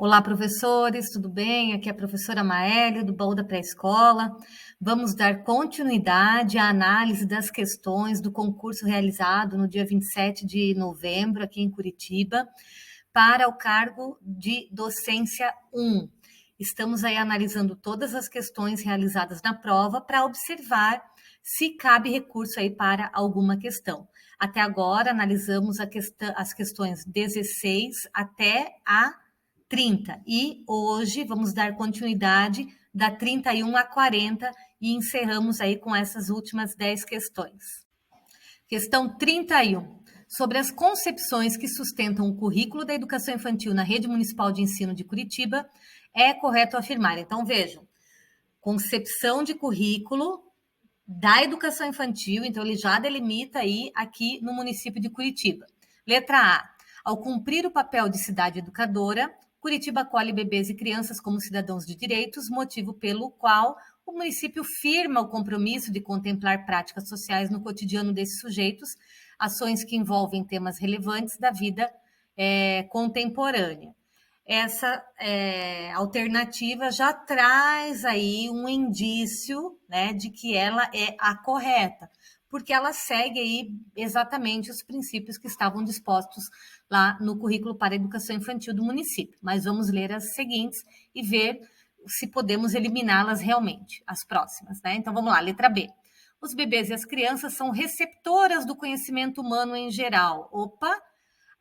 Olá, professores, tudo bem? Aqui é a professora Maélia, do Baú da Pré-Escola. Vamos dar continuidade à análise das questões do concurso realizado no dia 27 de novembro, aqui em Curitiba, para o cargo de docência 1. Estamos aí analisando todas as questões realizadas na prova para observar se cabe recurso aí para alguma questão. Até agora, analisamos as questões 16 até a 30. E hoje vamos dar continuidade da 31 a 40 e encerramos aí com essas últimas 10 questões. Questão 31. Sobre as concepções que sustentam o currículo da educação infantil na Rede Municipal de Ensino de Curitiba, é correto afirmar. Então, vejam, concepção de currículo da educação infantil, então ele já delimita aí aqui no município de Curitiba. Letra A. Ao cumprir o papel de cidade educadora, Curitiba acolhe bebês e crianças como cidadãos de direitos, motivo pelo qual o município firma o compromisso de contemplar práticas sociais no cotidiano desses sujeitos, ações que envolvem temas relevantes da vida contemporânea. Essa alternativa já traz aí um indício, né, de que ela é a correta, porque ela segue aí exatamente os princípios que estavam dispostos lá no currículo para a educação infantil do município. Mas vamos ler as seguintes e ver se podemos eliminá-las realmente, as próximas, né? Então vamos lá, letra B. Os bebês e as crianças são receptoras do conhecimento humano em geral. Opa,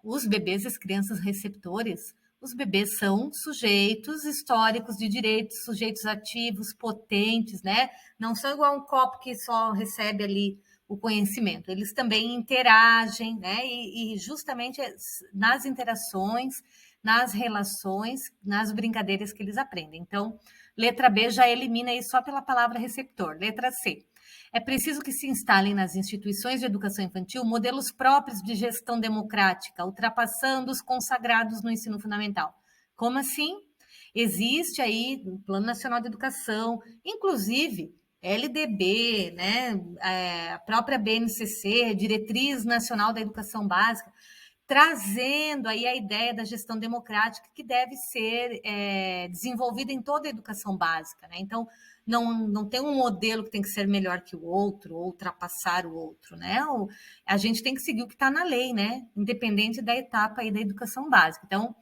os bebês e as crianças receptores? Os bebês são sujeitos históricos de direitos, sujeitos ativos, potentes, né? Não são igual um copo que só recebe ali o conhecimento. Eles também interagem, né? E justamente nas interações, nas relações, nas brincadeiras que eles aprendem. Então, letra B já elimina isso só pela palavra receptor. Letra C. É preciso que se instalem nas instituições de educação infantil modelos próprios de gestão democrática, ultrapassando os consagrados no ensino fundamental. Como assim? Existe aí o Plano Nacional de Educação, inclusive LDB, né, a própria BNCC, Diretriz Nacional da Educação Básica, trazendo aí a ideia da gestão democrática que deve ser desenvolvida em toda a educação básica, né? Então, não tem um modelo que tem que ser melhor que o outro, ou ultrapassar o outro, né? A gente tem que seguir o que está na lei, né? Independente da etapa aí da educação básica. Então,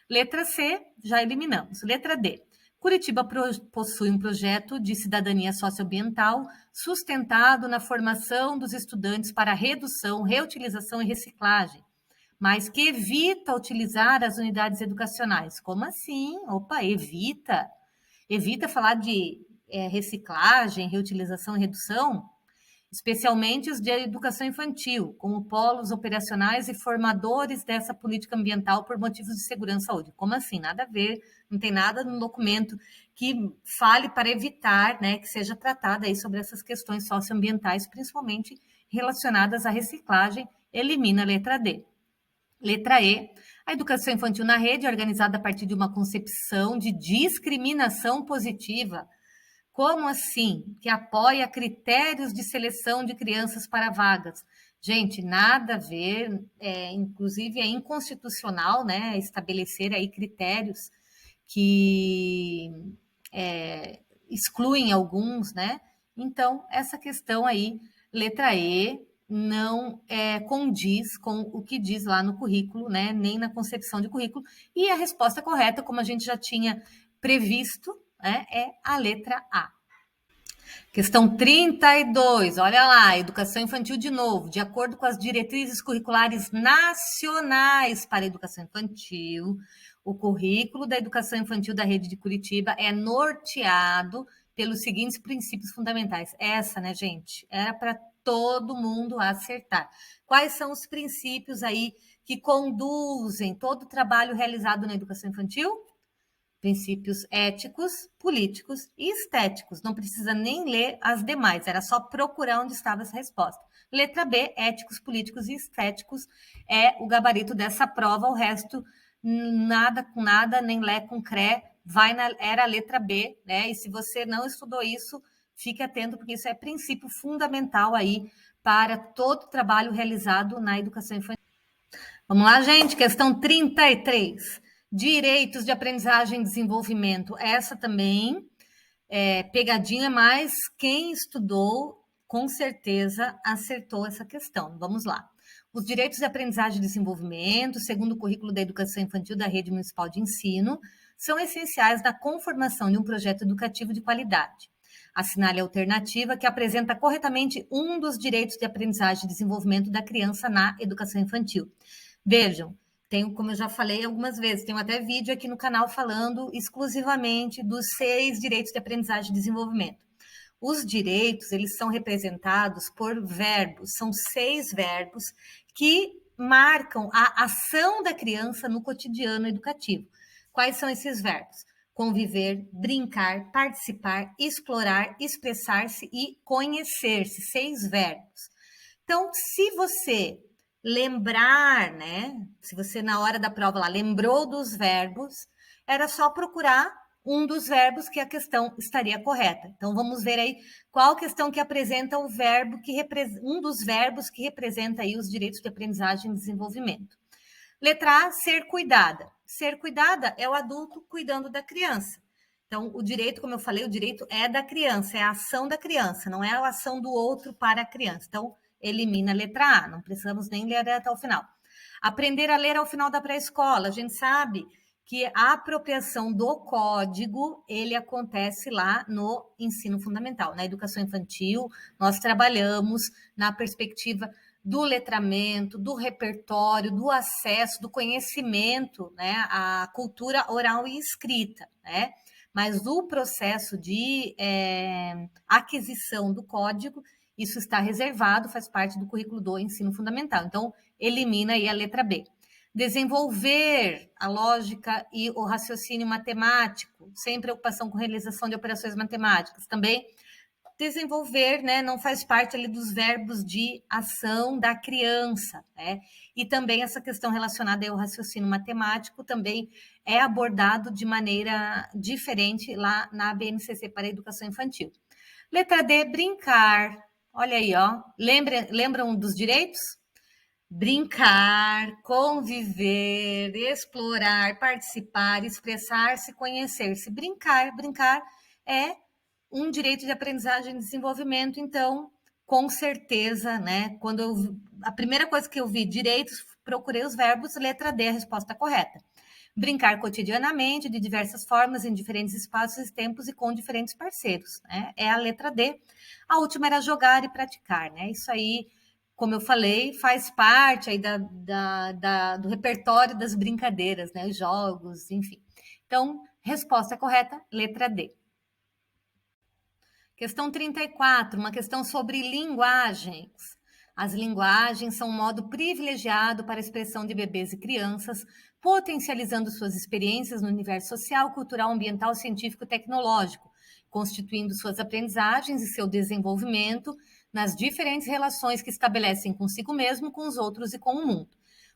letra C, já eliminamos. Letra D. Curitiba possui um projeto de cidadania socioambiental sustentado na formação dos estudantes para redução, reutilização e reciclagem, mas que evita utilizar as unidades educacionais. Como assim? Opa, evita? Evita falar de reciclagem, reutilização e redução, especialmente os de educação infantil, como polos operacionais e formadores dessa política ambiental por motivos de segurança e saúde. Como assim? Nada a ver, não tem nada no documento que fale para evitar, né, que seja tratada aí sobre essas questões socioambientais, principalmente relacionadas à reciclagem. Elimina a letra D. Letra E. A educação infantil na rede é organizada a partir de uma concepção de discriminação positiva. Como assim? Que apoia critérios de seleção de crianças para vagas. Gente, nada a ver, inclusive é inconstitucional, né, estabelecer aí critérios que excluem alguns, né? Então, essa questão aí, letra E, não condiz com o que diz lá no currículo, né? Nem na concepção de currículo. E a resposta correta, como a gente já tinha previsto, né, é a letra A. Questão 32, olha lá, educação infantil de novo. De acordo com as diretrizes curriculares nacionais para a educação infantil, o currículo da educação infantil da rede de Curitiba é norteado pelos seguintes princípios fundamentais. Essa, né, gente, era para todo mundo acertar. Quais são os princípios aí que conduzem todo o trabalho realizado na educação infantil? Princípios éticos, políticos e estéticos. Não precisa nem ler as demais, era só procurar onde estava essa resposta. Letra B, éticos, políticos e estéticos é o gabarito dessa prova, o resto nada com nada, nem lé com cré, era a letra B, né? E se você não estudou isso, fique atento, porque isso é princípio fundamental aí para todo o trabalho realizado na educação infantil. Vamos lá, gente, questão 33. Direitos de aprendizagem e desenvolvimento, essa também pegadinha, mas quem estudou, com certeza, acertou essa questão. Vamos lá. Os direitos de aprendizagem e desenvolvimento, segundo o currículo da educação infantil da Rede Municipal de Ensino, são essenciais na conformação de um projeto educativo de qualidade. Assinale a alternativa que apresenta corretamente um dos direitos de aprendizagem e desenvolvimento da criança na educação infantil. Vejam, tenho, como eu já falei algumas vezes, tenho até vídeo aqui no canal falando exclusivamente dos 6 direitos de aprendizagem e desenvolvimento. Os direitos, eles são representados por verbos, são 6 verbos que marcam a ação da criança no cotidiano educativo. Quais são esses verbos? Conviver, brincar, participar, explorar, expressar-se e conhecer-se, 6 verbos. Então, se você lembrar, né? Se você na hora da prova lá lembrou dos verbos, era só procurar um dos verbos que a questão estaria correta. Então vamos ver aí qual questão que apresenta o verbo que um dos verbos que representa aí os direitos de aprendizagem e desenvolvimento. Letra A, ser cuidada. Ser cuidada é o adulto cuidando da criança. Então, o direito, como eu falei, o direito é da criança, é a ação da criança, não é a ação do outro para a criança. Então, elimina a letra A, não precisamos nem ler até o final. Aprender a ler ao final da pré-escola. A gente sabe que a apropriação do código, ele acontece lá no ensino fundamental. Na educação infantil, nós trabalhamos na perspectiva do letramento, do repertório, do acesso, do conhecimento, né, à cultura oral e escrita, né? Mas o processo de aquisição do código, isso está reservado, faz parte do currículo do ensino fundamental. Então, elimina aí a letra B. Desenvolver a lógica e o raciocínio matemático, sem preocupação com realização de operações matemáticas. Também desenvolver, né, não faz parte ali dos verbos de ação da criança, né? E também essa questão relacionada ao raciocínio matemático também é abordado de maneira diferente lá na BNCC para a educação infantil. Letra D, brincar. Olha aí, ó. Lembram dos direitos? Brincar, conviver, explorar, participar, expressar-se, conhecer-se. Brincar é um direito de aprendizagem e desenvolvimento, então, com certeza, né? A primeira coisa que eu vi direitos, procurei os verbos, letra D, a resposta correta. Brincar cotidianamente, de diversas formas, em diferentes espaços e tempos e com diferentes parceiros, né? É a letra D. A última era jogar e praticar, né? Isso aí, como eu falei, faz parte aí do repertório das brincadeiras, né? Os jogos, enfim. Então, resposta correta, letra D. Questão 34, uma questão sobre linguagens. As linguagens são um modo privilegiado para a expressão de bebês e crianças, potencializando suas experiências no universo social, cultural, ambiental, científico e tecnológico, constituindo suas aprendizagens e seu desenvolvimento nas diferentes relações que estabelecem consigo mesmo, com os outros e com o mundo.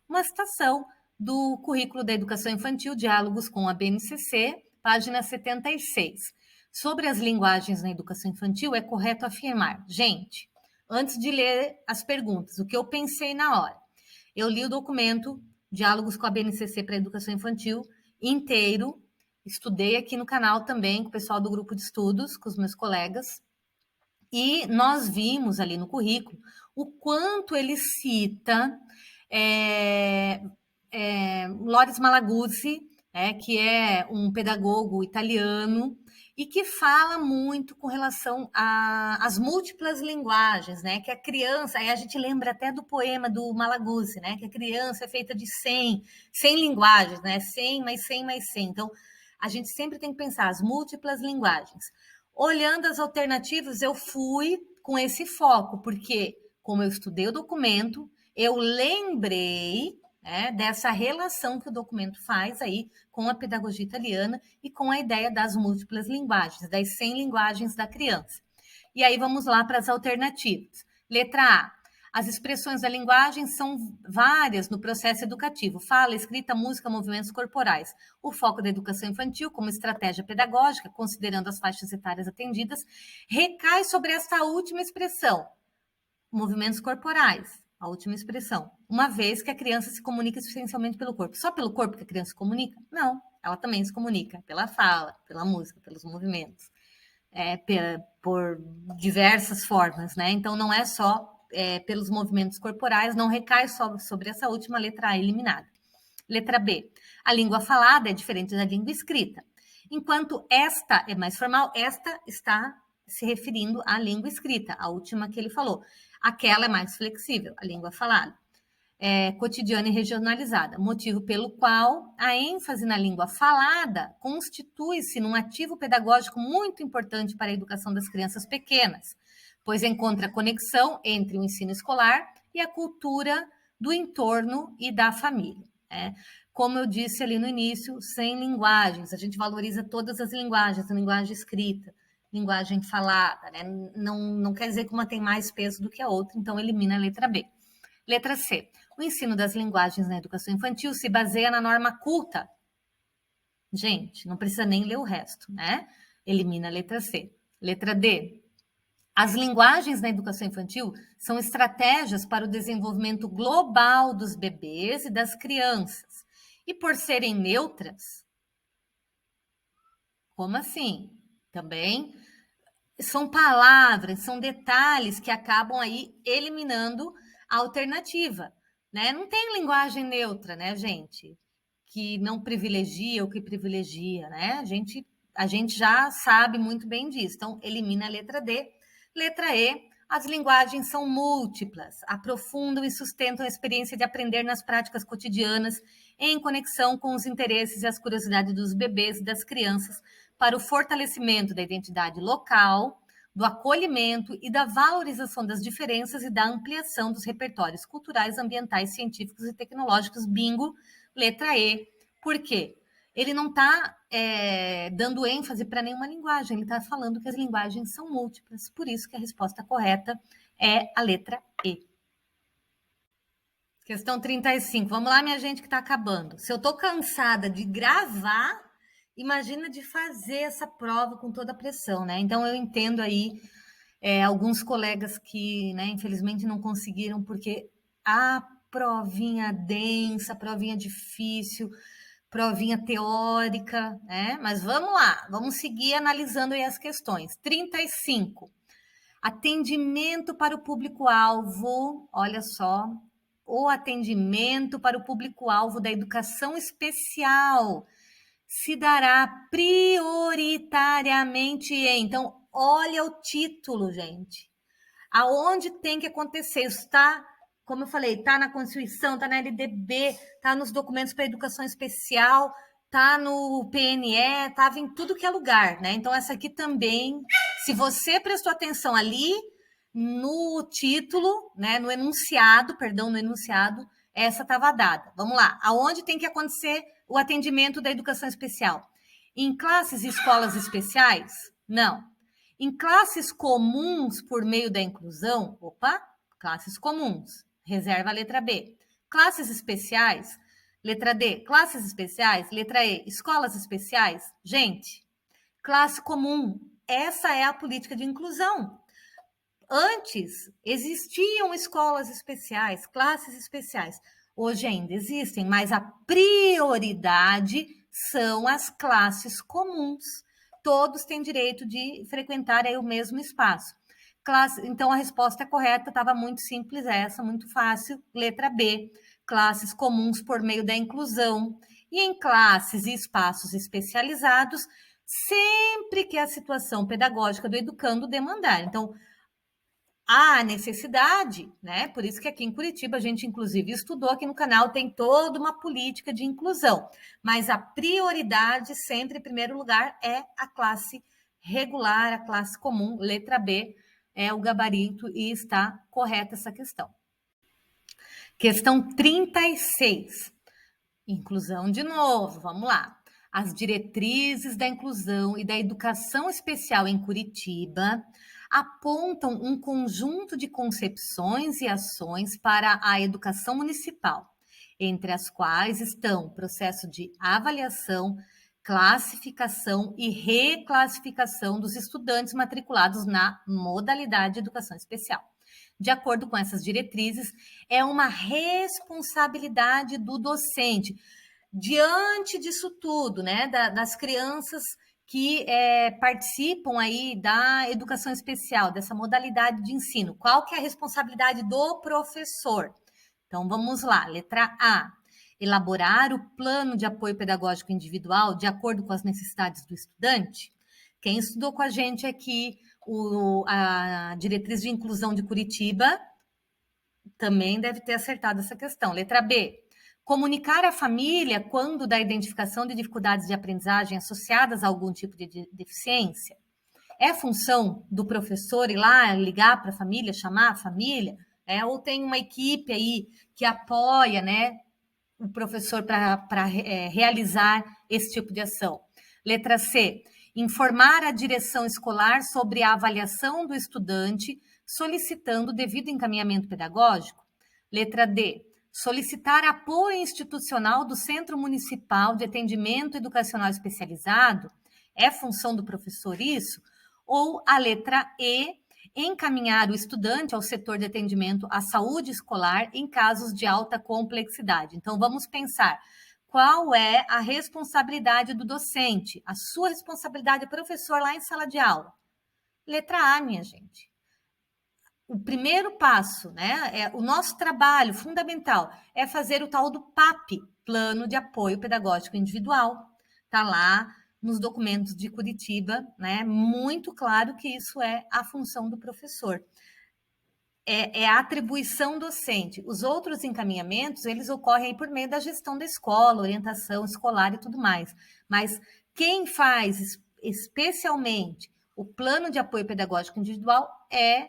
Uma citação do currículo da educação infantil, Diálogos com a BNCC, página 76. Sobre as linguagens na educação infantil, é correto afirmar, gente, antes de ler as perguntas, o que eu pensei na hora? Eu li o documento Diálogos com a BNCC para a Educação Infantil inteiro, estudei aqui no canal também com o pessoal do grupo de estudos, com os meus colegas, e nós vimos ali no currículo o quanto ele cita Loris Malaguzzi, que é um pedagogo italiano, e que fala muito com relação às múltiplas linguagens, né? Que a criança, aí a gente lembra até do poema do Malaguzzi, né? Que a criança é feita de 100 linguagens, né? 100 mais 100 mais 100. Então, a gente sempre tem que pensar as múltiplas linguagens. Olhando as alternativas, eu fui com esse foco, porque como eu estudei o documento, eu lembrei dessa relação que o documento faz aí com a pedagogia italiana e com a ideia das múltiplas linguagens, das 100 linguagens da criança. E aí vamos lá para as alternativas. Letra A. As expressões da linguagem são várias no processo educativo. Fala, escrita, música, movimentos corporais. O foco da educação infantil, como estratégia pedagógica, considerando as faixas etárias atendidas, recai sobre essa última expressão, movimentos corporais. a última expressão, uma vez que a criança se comunica essencialmente pelo corpo. Só pelo corpo que a criança se comunica? Não, ela também se comunica pela fala, pela música, pelos movimentos, por diversas formas, né? Então, não é só pelos movimentos corporais, não recai só sobre essa última letra A eliminada. Letra B, a língua falada é diferente da língua escrita. Enquanto esta é mais formal, esta está se referindo à língua escrita, a última que ele falou. Aquela é mais flexível, a língua falada. Cotidiana e regionalizada, motivo pelo qual a ênfase na língua falada constitui-se num ativo pedagógico muito importante para a educação das crianças pequenas, pois encontra conexão entre o ensino escolar e a cultura do entorno e da família. Como eu disse ali no início, sem linguagens, a gente valoriza todas as linguagens, a linguagem escrita, linguagem falada, né? Não quer dizer que uma tem mais peso do que a outra, então elimina a letra B. Letra C. O ensino das linguagens na educação infantil se baseia na norma culta. Gente, não precisa nem ler o resto, né? Elimina a letra C. Letra D. As linguagens na educação infantil são estratégias para o desenvolvimento global dos bebês e das crianças. E por serem neutras, como assim? Também são palavras, são detalhes que acabam aí eliminando a alternativa, né? Não tem linguagem neutra, né, gente? Que não privilegia o que privilegia, né? A gente já sabe muito bem disso. Então, elimina a letra D. Letra E, as linguagens são múltiplas, aprofundam e sustentam a experiência de aprender nas práticas cotidianas, em conexão com os interesses e as curiosidades dos bebês e das crianças, para o fortalecimento da identidade local, do acolhimento e da valorização das diferenças e da ampliação dos repertórios culturais, ambientais, científicos e tecnológicos. Bingo, letra E. Por quê? Ele não está dando ênfase para nenhuma linguagem, ele está falando que as linguagens são múltiplas, por isso que a resposta correta é a letra E. Questão 35. Vamos lá, minha gente, que está acabando. Se eu estou cansada de gravar, imagina de fazer essa prova com toda a pressão, né? Então, eu entendo aí alguns colegas que, né, infelizmente não conseguiram, porque a provinha densa, provinha difícil, provinha teórica, né? Mas vamos lá, vamos seguir analisando aí as questões. 35. Atendimento para o público-alvo, olha só, o atendimento para o público-alvo da educação especial se dará prioritariamente em. Então, olha o título, gente. Aonde tem que acontecer? Isso está, como eu falei, está na Constituição, está na LDB, está nos documentos para educação especial, está no PNE, estava em tudo que é lugar, né? Então, essa aqui também, se você prestou atenção ali no título, né, no enunciado, essa estava dada. Vamos lá. Aonde tem que acontecer o atendimento da educação especial? Em classes e escolas especiais? Não. Em classes comuns por meio da inclusão? Opa, classes comuns. Reserva a letra B. Classes especiais? Letra D. Classes especiais? Letra E. Escolas especiais? Gente, classe comum. Essa é a política de inclusão. Antes, existiam escolas especiais, classes especiais. Hoje ainda existem, mas a prioridade são as classes comuns. Todos têm direito de frequentar aí o mesmo espaço. Então, a resposta correta estava muito simples essa, muito fácil. Letra B, classes comuns por meio da inclusão. E em classes e espaços especializados, sempre que a situação pedagógica do educando demandar. Então, há necessidade, né? Por isso que aqui em Curitiba a gente, inclusive, estudou aqui no canal, tem toda uma política de inclusão. Mas a prioridade, sempre, em primeiro lugar, é a classe regular, a classe comum, letra B, é o gabarito e está correta essa questão. Questão 36. Inclusão de novo, vamos lá. As diretrizes da inclusão e da educação especial em Curitiba apontam um conjunto de concepções e ações para a educação municipal, entre as quais estão o processo de avaliação, classificação e reclassificação dos estudantes matriculados na modalidade de educação especial. De acordo com essas diretrizes, é uma responsabilidade do docente. Diante disso tudo, né, das crianças que participam aí da educação especial, dessa modalidade de ensino, qual que é a responsabilidade do professor? Então, vamos lá. Letra A. Elaborar o plano de apoio pedagógico individual de acordo com as necessidades do estudante. Quem estudou com a gente aqui a diretriz de inclusão de Curitiba também deve ter acertado essa questão. Letra B. Comunicar à família quando da identificação de dificuldades de aprendizagem associadas a algum tipo de deficiência. É função do professor ir lá, ligar para a família, chamar a família, ou tem uma equipe aí que apoia, né, o professor para realizar esse tipo de ação. Letra C. Informar a direção escolar sobre a avaliação do estudante, solicitando o devido encaminhamento pedagógico. Letra D. Solicitar apoio institucional do Centro Municipal de Atendimento Educacional Especializado. É função do professor isso? Ou a letra E, encaminhar o estudante ao setor de atendimento à saúde escolar em casos de alta complexidade. Então, vamos pensar qual é a responsabilidade do docente, a sua responsabilidade, professor, lá em sala de aula. Letra A, minha gente. O primeiro passo, né, o nosso trabalho fundamental é fazer o tal do PAP, Plano de Apoio Pedagógico Individual. Está lá nos documentos de Curitiba, né? Muito claro que isso é a função do professor. É a atribuição docente. Os outros encaminhamentos, eles ocorrem por meio da gestão da escola, orientação escolar e tudo mais. Mas quem faz especialmente o plano de apoio pedagógico individual é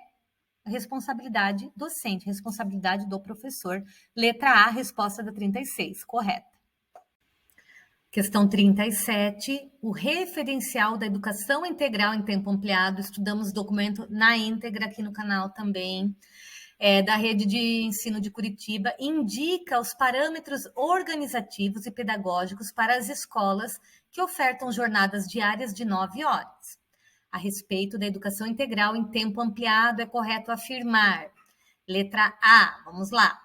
responsabilidade docente, responsabilidade do professor. Letra A, resposta da 36, correta. Questão 37, o referencial da educação integral em tempo ampliado. Estudamos o documento na íntegra aqui no canal também, da Rede de Ensino de Curitiba, indica os parâmetros organizativos e pedagógicos para as escolas que ofertam jornadas diárias de 9 horas. A respeito da educação integral em tempo ampliado, é correto afirmar. Letra A, vamos lá.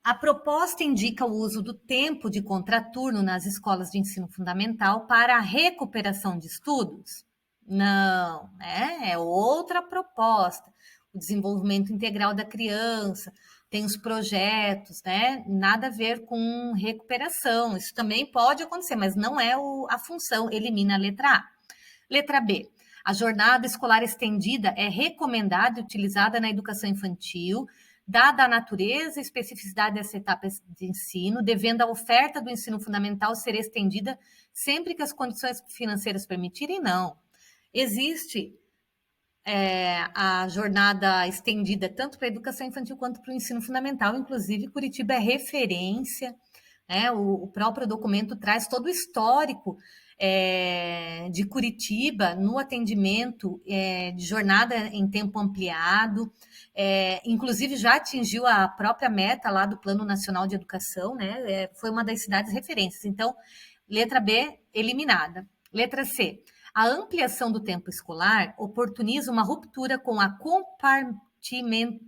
A proposta indica o uso do tempo de contraturno nas escolas de ensino fundamental para a recuperação de estudos? Não, né? É outra proposta. O desenvolvimento integral da criança, tem os projetos, né? Nada a ver com recuperação. Isso também pode acontecer, mas não é a função. Elimina a letra A. Letra B. A jornada escolar estendida é recomendada e utilizada na educação infantil, dada a natureza e especificidade dessa etapa de ensino, devendo a oferta do ensino fundamental ser estendida sempre que as condições financeiras permitirem? Não. Existe a jornada estendida tanto para a educação infantil quanto para o ensino fundamental. Inclusive, Curitiba é referência, né? O próprio documento traz todo o histórico de Curitiba no atendimento de jornada em tempo ampliado, inclusive já atingiu a própria meta lá do Plano Nacional de Educação, né? Foi uma das cidades referências. Então, letra B, eliminada. Letra C, a ampliação do tempo escolar oportuniza uma ruptura com a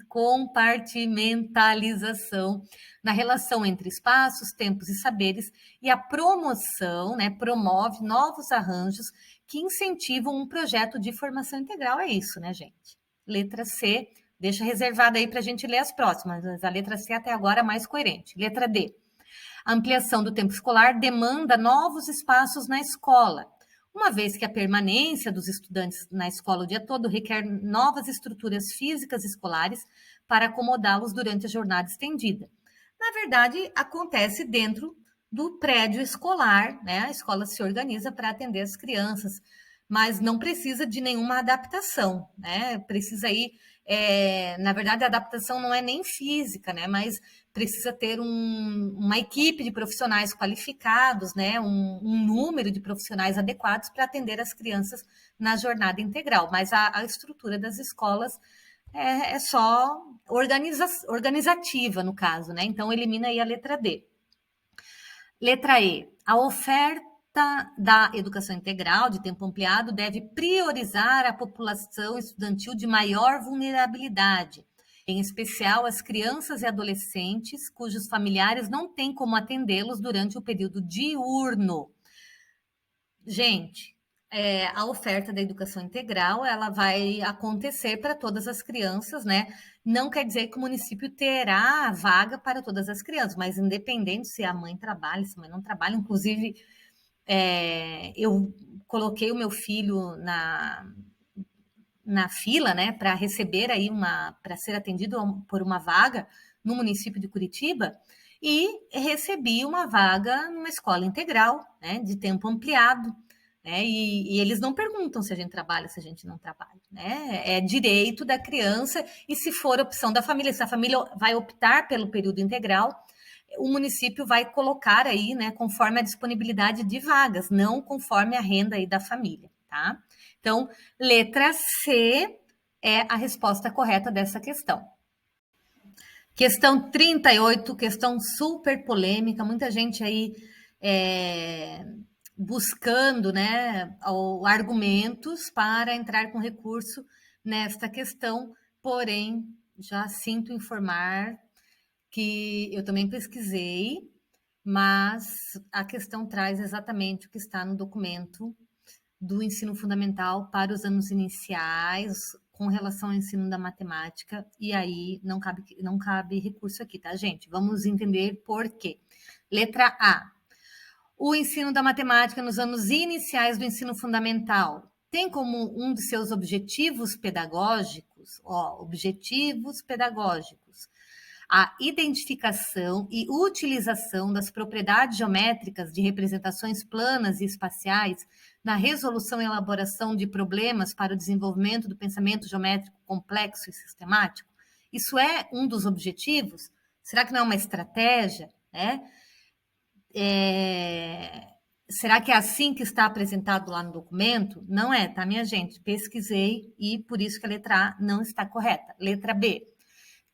compartimentalização na relação entre espaços, tempos e saberes, e a promoção, né, promove novos arranjos que incentivam um projeto de formação integral. É isso, né, gente? Letra C, deixa reservada aí para a gente ler as próximas, mas a letra C até agora é mais coerente. Letra D, a ampliação do tempo escolar demanda novos espaços na escola, uma vez que a permanência dos estudantes na escola o dia todo requer novas estruturas físicas escolares para acomodá-los durante a jornada estendida. Na verdade, acontece dentro do prédio escolar, né? A escola se organiza para atender as crianças, mas não precisa de nenhuma adaptação, né? Precisa ir, na verdade, a adaptação não é nem física, né? Mas precisa ter uma equipe de profissionais qualificados, né? Um número de profissionais adequados para atender as crianças na jornada integral. Mas a estrutura das escolas é só organizativa, no caso, né? Então, elimina aí a letra D. Letra E. A oferta da educação integral de tempo ampliado deve priorizar a população estudantil de maior vulnerabilidade, em especial as crianças e adolescentes cujos familiares não têm como atendê-los durante o período diurno. Gente, a oferta da educação integral, ela vai acontecer para todas as crianças, né? Não quer dizer que o município terá vaga para todas as crianças, mas independente se a mãe trabalha, se a mãe não trabalha, inclusive eu coloquei o meu filho na fila, né, para receber aí para ser atendido por uma vaga no município de Curitiba e recebi uma vaga numa escola integral, né, de tempo ampliado, né, e eles não perguntam se a gente trabalha, se a gente não trabalha, né, é direito da criança e se for opção da família, se a família vai optar pelo período integral, o município vai colocar aí, né, conforme a disponibilidade de vagas, não conforme a renda aí da família, tá? Então, letra C é a resposta correta dessa questão. Questão 38, questão super polêmica, muita gente aí buscando, né, argumentos para entrar com recurso nesta questão, porém, já sinto informar que eu também pesquisei, mas a questão traz exatamente o que está no documento do ensino fundamental para os anos iniciais, com relação ao ensino da matemática, e aí não cabe recurso aqui, tá, gente? Vamos entender por quê. Letra A. O ensino da matemática nos anos iniciais do ensino fundamental tem como um de seus objetivos pedagógicos, a identificação e utilização das propriedades geométricas de representações planas e espaciais na resolução e elaboração de problemas para o desenvolvimento do pensamento geométrico complexo e sistemático. Isso é um dos objetivos? Será que não é uma estratégia? Né? Será que é assim que está apresentado lá no documento? Não é, tá, minha gente? Pesquisei e por isso que a letra A não está correta. Letra B.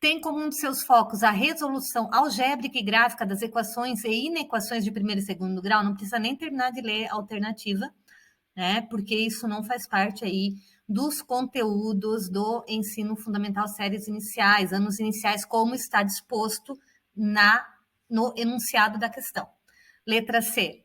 Tem como um de seus focos a resolução algébrica e gráfica das equações e inequações de primeiro e segundo grau. Não precisa nem terminar de ler a alternativa, né? Porque isso não faz parte aí dos conteúdos do ensino fundamental séries iniciais, anos iniciais, como está disposto no enunciado da questão. Letra C.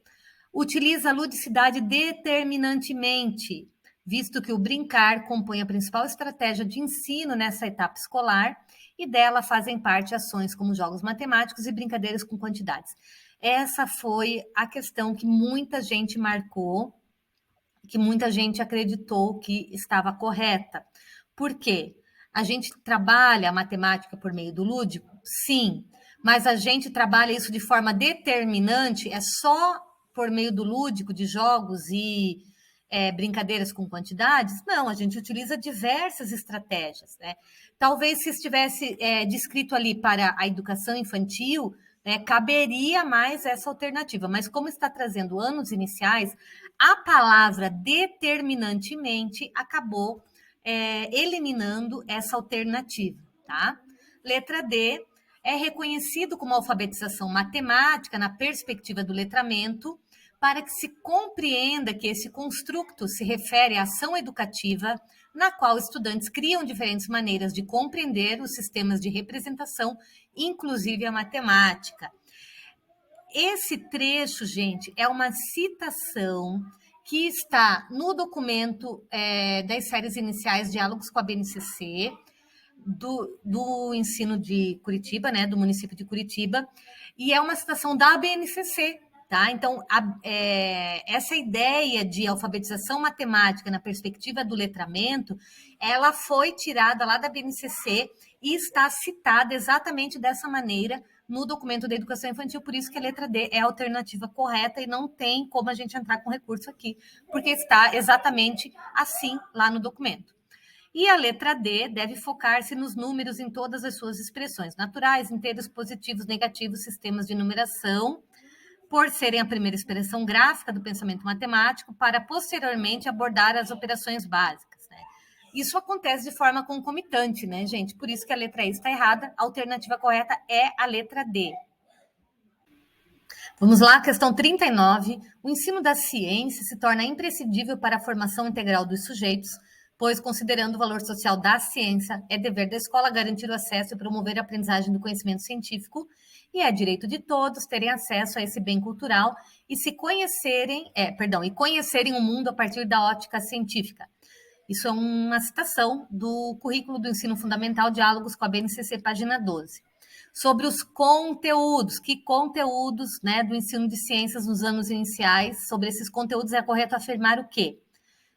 Utiliza a ludicidade determinantemente, visto que o brincar compõe a principal estratégia de ensino nessa etapa escolar e dela fazem parte ações como jogos matemáticos e brincadeiras com quantidades. Essa foi a questão que muita gente marcou, que muita gente acreditou que estava correta. Por quê? A gente trabalha a matemática por meio do lúdico? Sim, mas a gente trabalha isso de forma determinante, é só por meio do lúdico, de jogos e brincadeiras com quantidades? Não, a gente utiliza diversas estratégias, né? Talvez se estivesse descrito ali para a educação infantil, caberia mais essa alternativa, mas como está trazendo anos iniciais, a palavra determinantemente acabou eliminando essa alternativa, tá? Letra D, é reconhecido como alfabetização matemática na perspectiva do letramento, para que se compreenda que esse construto se refere à ação educativa na qual estudantes criam diferentes maneiras de compreender os sistemas de representação, inclusive a matemática. Esse trecho, gente, é uma citação que está no documento das séries iniciais Diálogos com a BNCC, do ensino de Curitiba, né, do município de Curitiba, e é uma citação da BNCC, tá? Então, essa ideia de alfabetização matemática na perspectiva do letramento, ela foi tirada lá da BNCC e está citada exatamente dessa maneira no documento da educação infantil, por isso que a letra D é a alternativa correta e não tem como a gente entrar com recurso aqui, porque está exatamente assim lá no documento. E a letra D deve focar-se nos números em todas as suas expressões, naturais, inteiros, positivos, negativos, sistemas de numeração, por serem a primeira expressão gráfica do pensamento matemático, para posteriormente abordar as operações básicas, né? Isso acontece de forma concomitante, né, gente? Por isso que a letra E está errada, a alternativa correta é a letra D. Vamos lá, questão 39. O ensino da ciência se torna imprescindível para a formação integral dos sujeitos, pois, considerando o valor social da ciência, é dever da escola garantir o acesso e promover a aprendizagem do conhecimento científico, e é direito de todos terem acesso a esse bem cultural e se conhecerem, e conhecerem o mundo a partir da ótica científica. Isso é uma citação do currículo do ensino fundamental, Diálogos com a BNCC, página 12. Sobre os conteúdos, que conteúdos, né, do ensino de ciências nos anos iniciais, sobre esses conteúdos é correto afirmar o quê?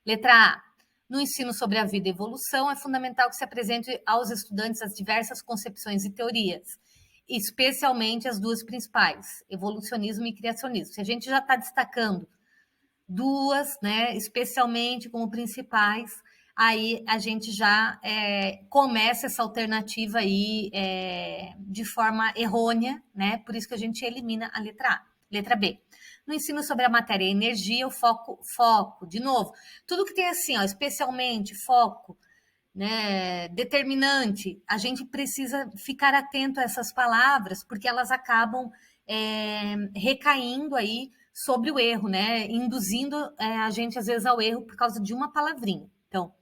Letra A. No ensino sobre a vida e evolução, é fundamental que se apresente aos estudantes as diversas concepções e teorias, especialmente as duas principais, evolucionismo e criacionismo. Se a gente já está destacando duas, né, especialmente como principais, aí a gente já começa essa alternativa aí de forma errônea, né? Por isso que a gente elimina a letra A. Letra B. No ensino sobre a matéria e energia, o foco, de novo, tudo que tem assim, ó, especialmente, foco, né, determinante, a gente precisa ficar atento a essas palavras, porque elas acabam recaindo aí sobre o erro, né, induzindo a gente, às vezes, ao erro por causa de uma palavrinha. Então,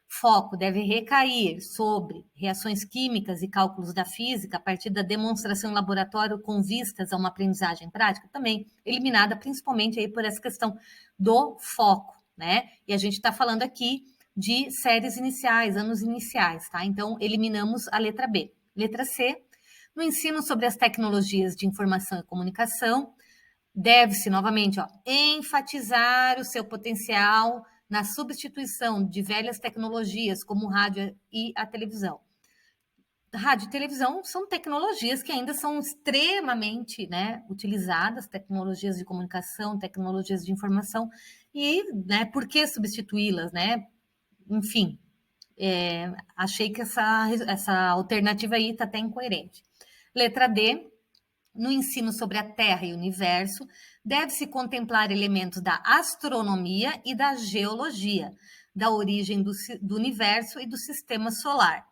foco deve recair sobre reações químicas e cálculos da física a partir da demonstração em laboratório com vistas a uma aprendizagem prática, também eliminada principalmente aí por essa questão do foco, né? E a gente está falando aqui de séries iniciais, anos iniciais, tá? Então, eliminamos a letra B. Letra C, no ensino sobre as tecnologias de informação e comunicação, deve-se, novamente, enfatizar o seu potencial na substituição de velhas tecnologias, como o rádio e a televisão. Rádio e televisão são tecnologias que ainda são extremamente, né, utilizadas, tecnologias de comunicação, tecnologias de informação, e, né, por que substituí-las, né? Enfim, achei que essa alternativa aí está até incoerente. Letra D, no ensino sobre a Terra e o universo, deve-se contemplar elementos da astronomia e da geologia, da origem do universo e do sistema solar.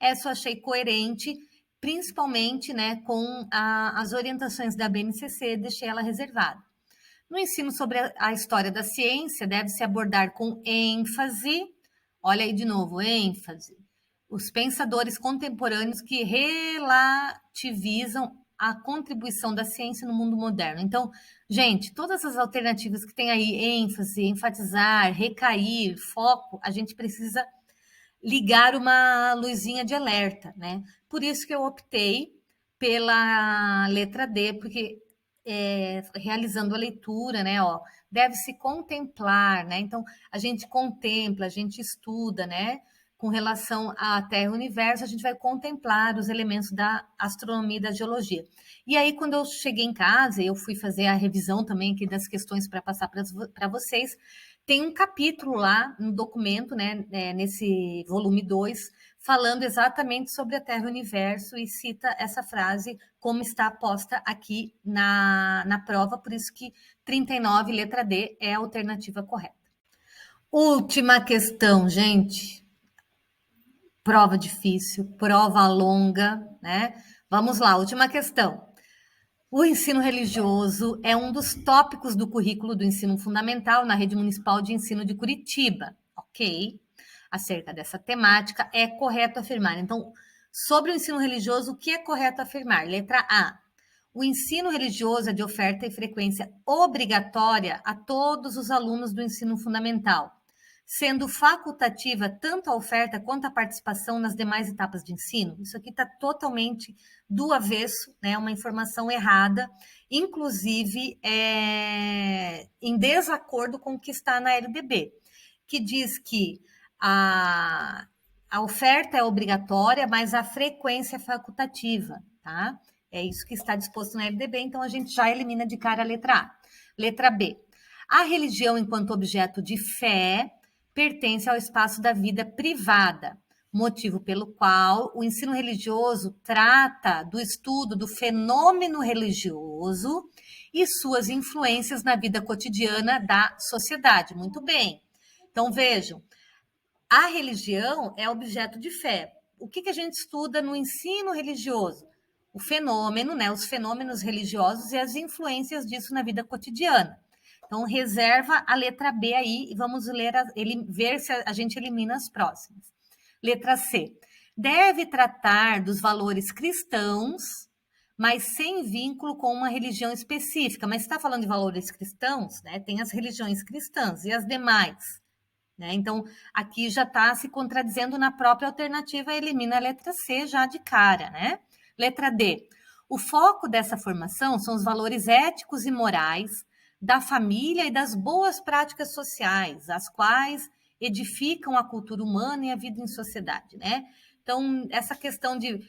Essa eu achei coerente, principalmente, né, com as orientações da BNCC, deixei ela reservada. No ensino sobre a história da ciência, deve-se abordar com ênfase, olha aí de novo, ênfase, os pensadores contemporâneos que relativizam a contribuição da ciência no mundo moderno. Então, gente, todas as alternativas que tem aí, ênfase, enfatizar, recair, foco, a gente precisa ligar uma luzinha de alerta, né? Por isso que eu optei pela letra D, porque realizando a leitura, né, deve-se contemplar, né? Então, a gente contempla, a gente estuda, né? Com relação à Terra e o universo, a gente vai contemplar os elementos da astronomia e da geologia. E aí, quando eu cheguei em casa, eu fui fazer a revisão também aqui das questões para passar para vocês, tem um capítulo lá no documento, né, nesse volume 2, falando exatamente sobre a Terra e o universo e cita essa frase como está posta aqui na prova, por isso que 39, letra D, é a alternativa correta. Última questão, gente. Prova difícil, prova longa, né? Vamos lá, última questão. O ensino religioso é um dos tópicos do currículo do ensino fundamental na Rede Municipal de Ensino de Curitiba, ok? Acerca dessa temática, é correto afirmar. Então, sobre o ensino religioso, o que é correto afirmar? Letra A. O ensino religioso é de oferta e frequência obrigatória a todos os alunos do ensino fundamental, sendo facultativa tanto a oferta quanto a participação nas demais etapas de ensino. Isso aqui está totalmente do avesso, né? Uma informação errada, inclusive em desacordo com o que está na LDB, que diz que a oferta é obrigatória, mas a frequência é facultativa, tá? É isso que está disposto na LDB, então a gente já elimina de cara a letra A. Letra B. A religião enquanto objeto de fé pertence ao espaço da vida privada, motivo pelo qual o ensino religioso trata do estudo do fenômeno religioso e suas influências na vida cotidiana da sociedade. Muito bem. Então, vejam, a religião é objeto de fé. O que a gente estuda no ensino religioso? O fenômeno, né, os fenômenos religiosos e as influências disso na vida cotidiana. Então, Então, reserva a letra B aí e vamos ver se a gente elimina as próximas. Letra C. Deve tratar dos valores cristãos, mas sem vínculo com uma religião específica. Mas se está falando de valores cristãos, né? Tem as religiões cristãs e as demais. Né? Então, aqui já está se contradizendo na própria alternativa, elimina a letra C já de cara. Né? Letra D. O foco dessa formação são os valores éticos e morais da família e das boas práticas sociais, as quais edificam a cultura humana e a vida em sociedade. Né? Então, essa questão de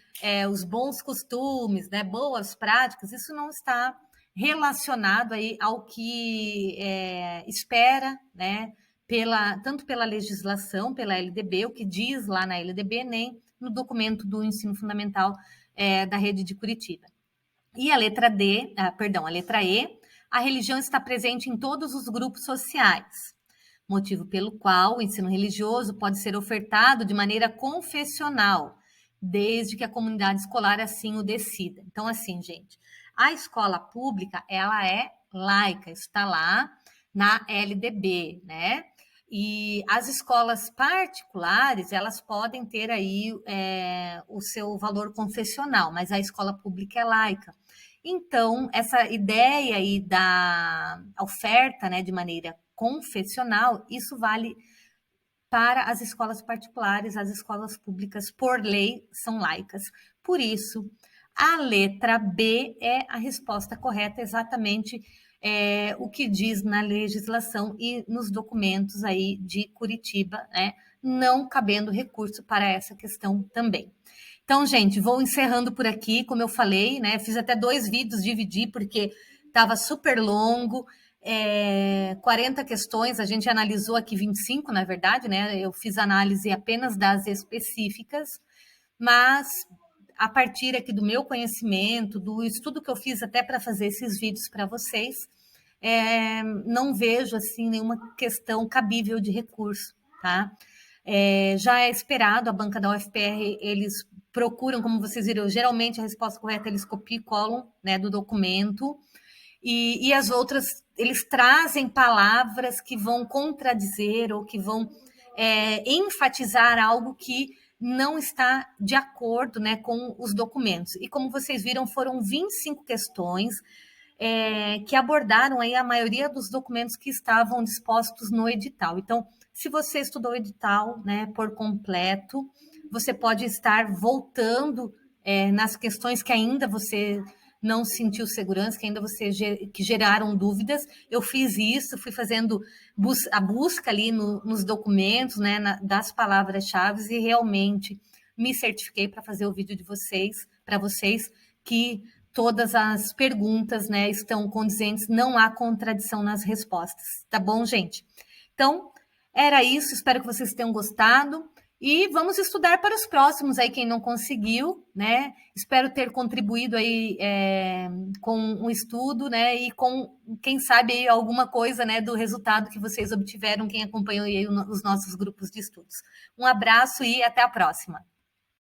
os bons costumes, né, boas práticas, isso não está relacionado aí ao que espera, né, tanto pela legislação, pela LDB, o que diz lá na LDB, nem no documento do ensino fundamental da rede de Curitiba. E a letra a letra E, a religião está presente em todos os grupos sociais, motivo pelo qual o ensino religioso pode ser ofertado de maneira confessional, desde que a comunidade escolar assim o decida. Então, assim, gente, a escola pública, ela é laica, isso está lá na LDB, né? E as escolas particulares, elas podem ter aí o seu valor confessional, mas a escola pública é laica. Então, essa ideia aí da oferta, né, de maneira confessional, isso vale para as escolas particulares, as escolas públicas, por lei, são laicas. Por isso, a letra B é a resposta correta, exatamente o que diz na legislação e nos documentos aí de Curitiba, né? Não cabendo recurso para essa questão também. Então, gente, vou encerrando por aqui, como eu falei, né? Fiz até 2 vídeos, dividi, porque estava super longo. 40 questões, a gente analisou aqui 25, na verdade, né? Eu fiz análise apenas das específicas, mas a partir aqui do meu conhecimento, do estudo que eu fiz até para fazer esses vídeos para vocês, não vejo assim nenhuma questão cabível de recurso, tá? Já é esperado, a banca da UFPR, eles procuram, como vocês viram, geralmente a resposta correta eles copiam e colam, né, do documento, e as outras, eles trazem palavras que vão contradizer ou que vão enfatizar algo que não está de acordo, né, com os documentos. E como vocês viram, foram 25 questões que abordaram aí a maioria dos documentos que estavam dispostos no edital. Então, se você estudou o edital, né, por completo, você pode estar voltando nas questões que ainda você não sentiu segurança, que ainda que geraram dúvidas. Eu fiz isso, fui fazendo a busca ali nos documentos, né, das palavras-chave, e realmente me certifiquei para fazer o vídeo de vocês, para vocês, que todas as perguntas, né, estão condizentes, não há contradição nas respostas. Tá bom, gente? Então, era isso, espero que vocês tenham gostado. E vamos estudar para os próximos aí, quem não conseguiu, né? Espero ter contribuído aí com o estudo, né? E com, quem sabe, aí, alguma coisa, né, do resultado que vocês obtiveram, quem acompanhou aí os nossos grupos de estudos. Um abraço e até a próxima.